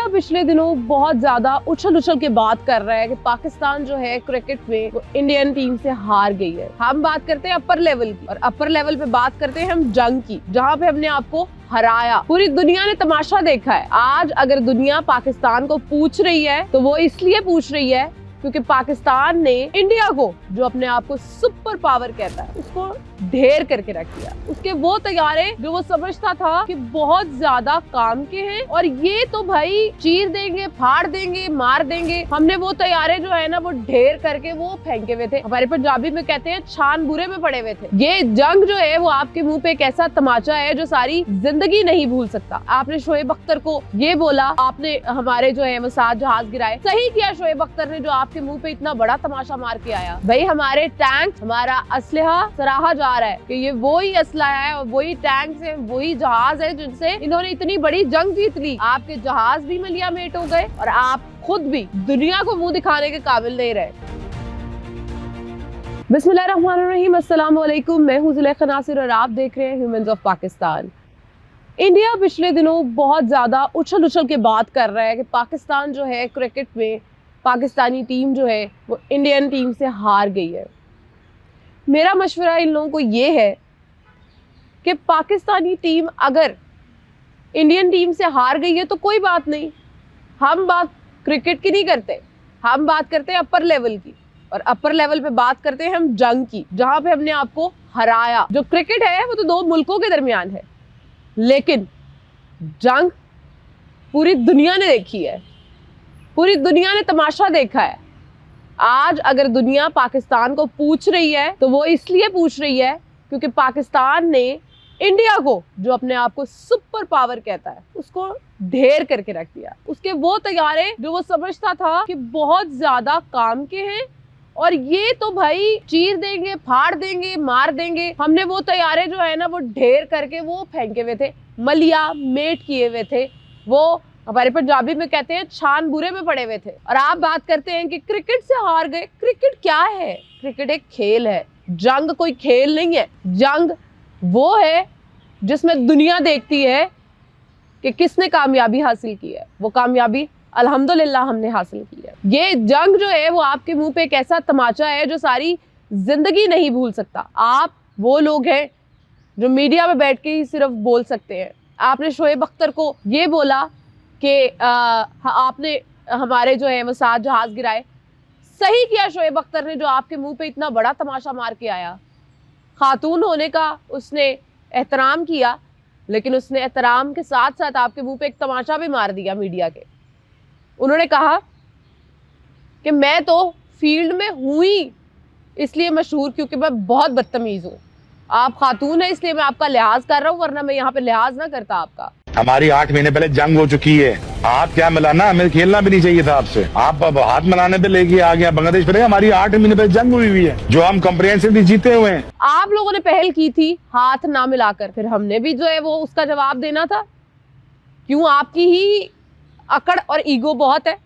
पिछले दिनों बहुत ज्यादा उछल के बात कर रहा है कि पाकिस्तान जो है क्रिकेट में वो इंडियन टीम से हार गई है। हम बात करते हैं अपर लेवल की, और अपर लेवल पे बात करते हैं हम जंग की, जहाँ पे हमने आपको हराया। पूरी दुनिया ने तमाशा देखा है। आज अगर दुनिया पाकिस्तान को पूछ रही है तो वो इसलिए पूछ रही है क्योंकि पाकिस्तान ने इंडिया को, जो अपने आप को सुपर पावर कहता है, उसको ढेर करके रख दिया। उसके वो तैयारे जो वो समझता था कि बहुत ज्यादा काम के हैं और ये तो भाई चीर देंगे, फाड़ देंगे, मार देंगे, हमने वो तैयारे जो है ना वो ढेर करके वो फेंके हुए थे। हमारे पंजाबी में कहते हैं छान बुरे में पड़े हुए थे। ये जंग जो है वो आपके मुंह पे एक ऐसा तमाचा है जो सारी जिंदगी नहीं भूल सकता। आपने शोएब अख्तर को ये बोला, आपने हमारे जो है वो 7 जहाज गिराए। सही किया शोएब अख्तर ने जो आपके मुंह पे इतना बड़ा तमाशा मार के आया। भाई हमारे टैंक, हमारा असलहा सराहा जा रहा है कि ये वही असलहा है और वही टैंक है, वही जहाज है जिनसे इन्होंने इतनी बड़ी जंग जीत ली। आपके जहाज भी मलिया मेट हो गए और आप खुद भी दुनिया को मुंह दिखाने के काबिल नहीं रहे। बिस्मिल्लाहिर्रहमानिर्रहीम, अस्सलाम वालेकुम। मैं हूं ज़ुलेखा नासिर और आप देख रहे हैं ह्यूमंस ऑफ पाकिस्तान। इंडिया पिछले दिनों बहुत ज्यादा उछल के बात कर रहा है कि पाकिस्तान जो है क्रिकेट में, पाकिस्तानी टीम जो है वो इंडियन टीम से हार गई है। मेरा मशवरा इन लोगों को ये है कि पाकिस्तानी टीम अगर इंडियन टीम से हार गई है तो कोई बात नहीं, हम बात क्रिकेट की नहीं करते, हम बात करते हैं अपर लेवल की। और अपर लेवल पे बात करते हैं हम जंग की, जहां पे हमने आपको हराया। जो क्रिकेट है वो तो 2 मुल्कों के दरमियान है, लेकिन जंग पूरी दुनिया ने देखी है, पूरी दुनिया ने तमाशा देखा है। आज अगर दुनिया पाकिस्तान को पूछ रही है तो वो इसलिए पूछ रही है क्योंकि पाकिस्तान ने इंडिया को, जो अपने आप को सुपर पावर कहता है, उसको ढेर करके रख दिया। उसके वो तैयारे जो वो समझता था कि बहुत ज्यादा काम के हैं और ये तो भाई चीर देंगे, फाड़ देंगे, मार देंगे, हमने वो तैयारे जो है ना वो ढेर करके वो फेंके हुए थे, मलिया मेट किए हुए थे। वो हमारे पंजाबी में कहते हैं छान बुरे में पड़े हुए थे। और आप बात करते हैं कि क्रिकेट से हार गए। क्रिकेट क्या है? क्रिकेट एक खेल है, जंग कोई खेल नहीं है। जंग वो है जिसमें दुनिया देखती है कि किसने कामयाबी हासिल की है। वो कामयाबी अल्हम्दुलिल्लाह हमने हासिल की है। ये जंग जो है वो आपके मुंह पे एक ऐसा तमाचा है जो सारी जिंदगी नहीं भूल सकता। आप वो लोग हैं जो मीडिया में बैठ के ही सिर्फ बोल सकते हैं। आपने शोएब अख्तर को ये बोला कि आपने हमारे जो है वो 7 जहाज गिराए। सही किया शोएब अख्तर ने जो आपके मुंह पे इतना बड़ा तमाशा मार के आया। खातून होने का उसने एहतराम किया, लेकिन उसने एहतराम के साथ साथ आपके मुंह पे एक तमाशा भी मार दिया मीडिया के। उन्होंने कहा कि मैं तो फील्ड में हूँ ही इसलिए मशहूर क्योंकि मैं बहुत बदतमीज हूँ। आप खातून है इसलिए मैं आपका लिहाज कर रहा हूँ, वरना मैं यहाँ पे लिहाज ना करता आपका। हमारी 8 महीने पहले जंग हो चुकी है। हाथ क्या मिलाना, हमें खेलना भी नहीं चाहिए था आपसे। आप अब हाथ मिलाने पे लेके आ गया बांग्लादेश पे। हमारी 8 महीने पहले जंग हुई है जो हम कंप्रिहेंसिवली जीते हुए हैं। आप लोगों ने पहल की थी हाथ ना मिलाकर, फिर हमने भी जो है वो उसका जवाब देना था। क्यों? आपकी ही अकड़ और ईगो बहुत है,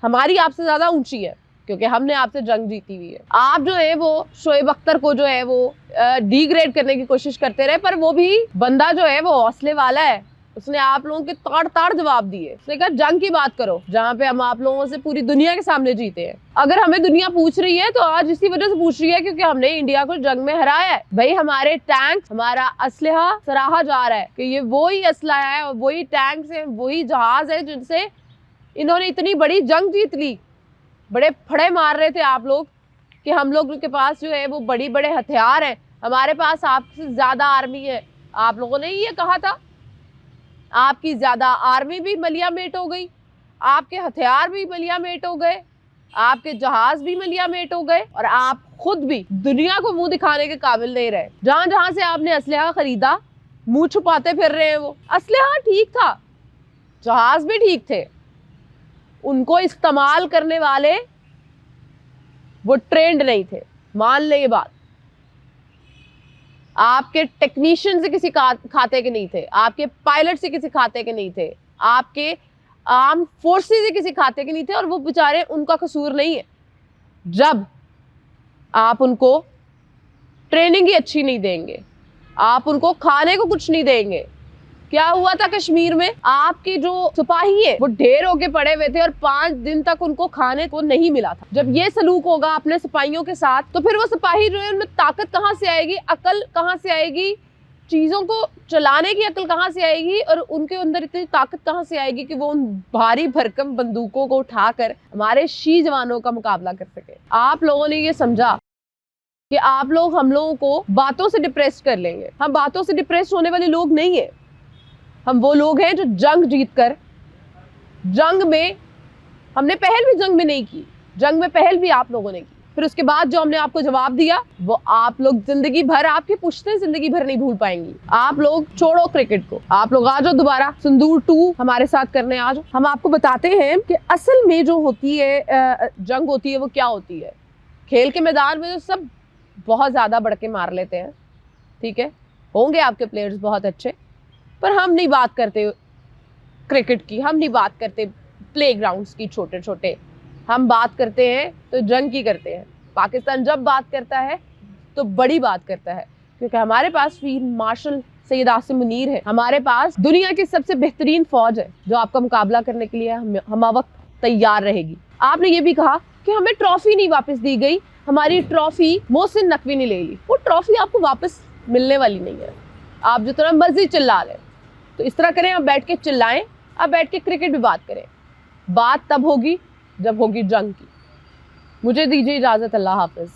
हमारी आपसे ज्यादा ऊंची है क्योंकि हमने आपसे जंग जीती हुई है। आप जो है वो शोएब अख्तर को जो है वो डिग्रेड करने की कोशिश करते रहे, पर वो भी बंदा जो है वो हौसले वाला है। उसने आप लोगों के ताड़ जवाब दिए। उसने कहा जंग की बात करो जहां पे हम आप लोगों से पूरी दुनिया के सामने जीते हैं। अगर हमें दुनिया पूछ रही है तो आज इसी वजह से पूछ रही है क्योंकि हमने इंडिया को जंग में हराया है। भाई हमारे टैंक, हमारा असलहा सराहा जा रहा है कि ये वही असलहा है और वही टैंक है, वही जहाज है जिनसे इन्होंने इतनी बड़ी जंग जीत ली। बड़े फड़े मार रहे थे आप लोग कि हम लोग के पास जो है वो बड़े हथियार हैं, हमारे पास आपसे ज्यादा आर्मी है। आप लोगों ने ये कहा था, आपकी ज्यादा आर्मी भी मलिया मेट हो गई, आपके हथियार भी मलिया मेट हो गए, आपके जहाज भी मलिया मेट हो गए और आप खुद भी दुनिया को मुंह दिखाने के काबिल नहीं रहे। जहां जहां से आपने असलहा खरीदा, मुंह छुपाते फिर रहे हैं। वो असलहा ठीक था, जहाज भी ठीक थे, उनको इस्तेमाल करने वाले वो ट्रेंड नहीं थे। मान ले ये बात। आपके टेक्नीशियन से किसी खाते के नहीं थे, आपके पायलट से किसी खाते के नहीं थे, आपके आर्म फोर्सेस से किसी खाते के नहीं थे। और वो बेचारे, उनका कसूर नहीं है जब आप उनको ट्रेनिंग ही अच्छी नहीं देंगे, आप उनको खाने को कुछ नहीं देंगे, क्या हुआ था कश्मीर में? आपके जो सिपाही है वो ढेर होके पड़े हुए थे और 5 दिन तक उनको खाने को नहीं मिला था। जब ये सलूक होगा अपने सिपाहियों के साथ, तो फिर वो सिपाही जो है उनमें ताकत कहाँ से आएगी, अकल कहाँ से आएगी, चीजों को चलाने की अकल कहाँ से आएगी और उनके अंदर इतनी ताकत कहाँ से आएगी कि वो उन भारी भरकम बंदूकों को उठाकर हमारे शी जवानों का मुकाबला कर सके। आप लोगों ने ये समझा कि आप लोग हम लोगों को बातों से डिप्रेस कर लेंगे। हम बातों से डिप्रेस होने वाले लोग नहीं है। हम वो लोग हैं जो जंग जीतकर, जंग में हमने पहल भी जंग में नहीं की, जंग में पहल भी आप लोगों ने की। फिर उसके बाद जो हमने आपको जवाब दिया वो आप लोग जिंदगी भर, आपकी पुश्तें जिंदगी भर नहीं भूल पाएंगी। आप लोग छोड़ो क्रिकेट को, आप लोग आ जाओ दोबारा सिंदूर 2 हमारे साथ करने आ जाओ। हम आपको बताते हैं कि असल में जो होती है जंग होती है वो क्या होती है। खेल के मैदान में तो सब बहुत ज्यादा बढ़ के मार लेते हैं, ठीक है, होंगे आपके प्लेयर्स बहुत अच्छे, पर हम नहीं बात करते क्रिकेट की, हम नहीं बात करते प्लेग्राउंड्स की छोटे छोटे, हम बात करते हैं तो जंग की करते हैं। पाकिस्तान जब बात करता है तो बड़ी बात करता है, क्योंकि हमारे पास फील्ड मार्शल सैयद आसिम मुनीर है, हमारे पास दुनिया की सबसे बेहतरीन फौज है जो आपका मुकाबला करने के लिए हम वक्त तैयार रहेगी। आपने ये भी कहा कि हमें ट्रॉफी नहीं वापस दी गई, हमारी ट्रॉफी मोहसिन नकवी ने ले ली। वो ट्रॉफी आपको वापस मिलने वाली नहीं है। आप जितना मर्जी चिल्ला लें, तो इस तरह करें, आप बैठ के चिल्लाएं, आप बैठ के क्रिकेट भी बात करें। बात तब होगी जब होगी जंग की। मुझे दीजिए इजाजत, अल्लाह हाफिज।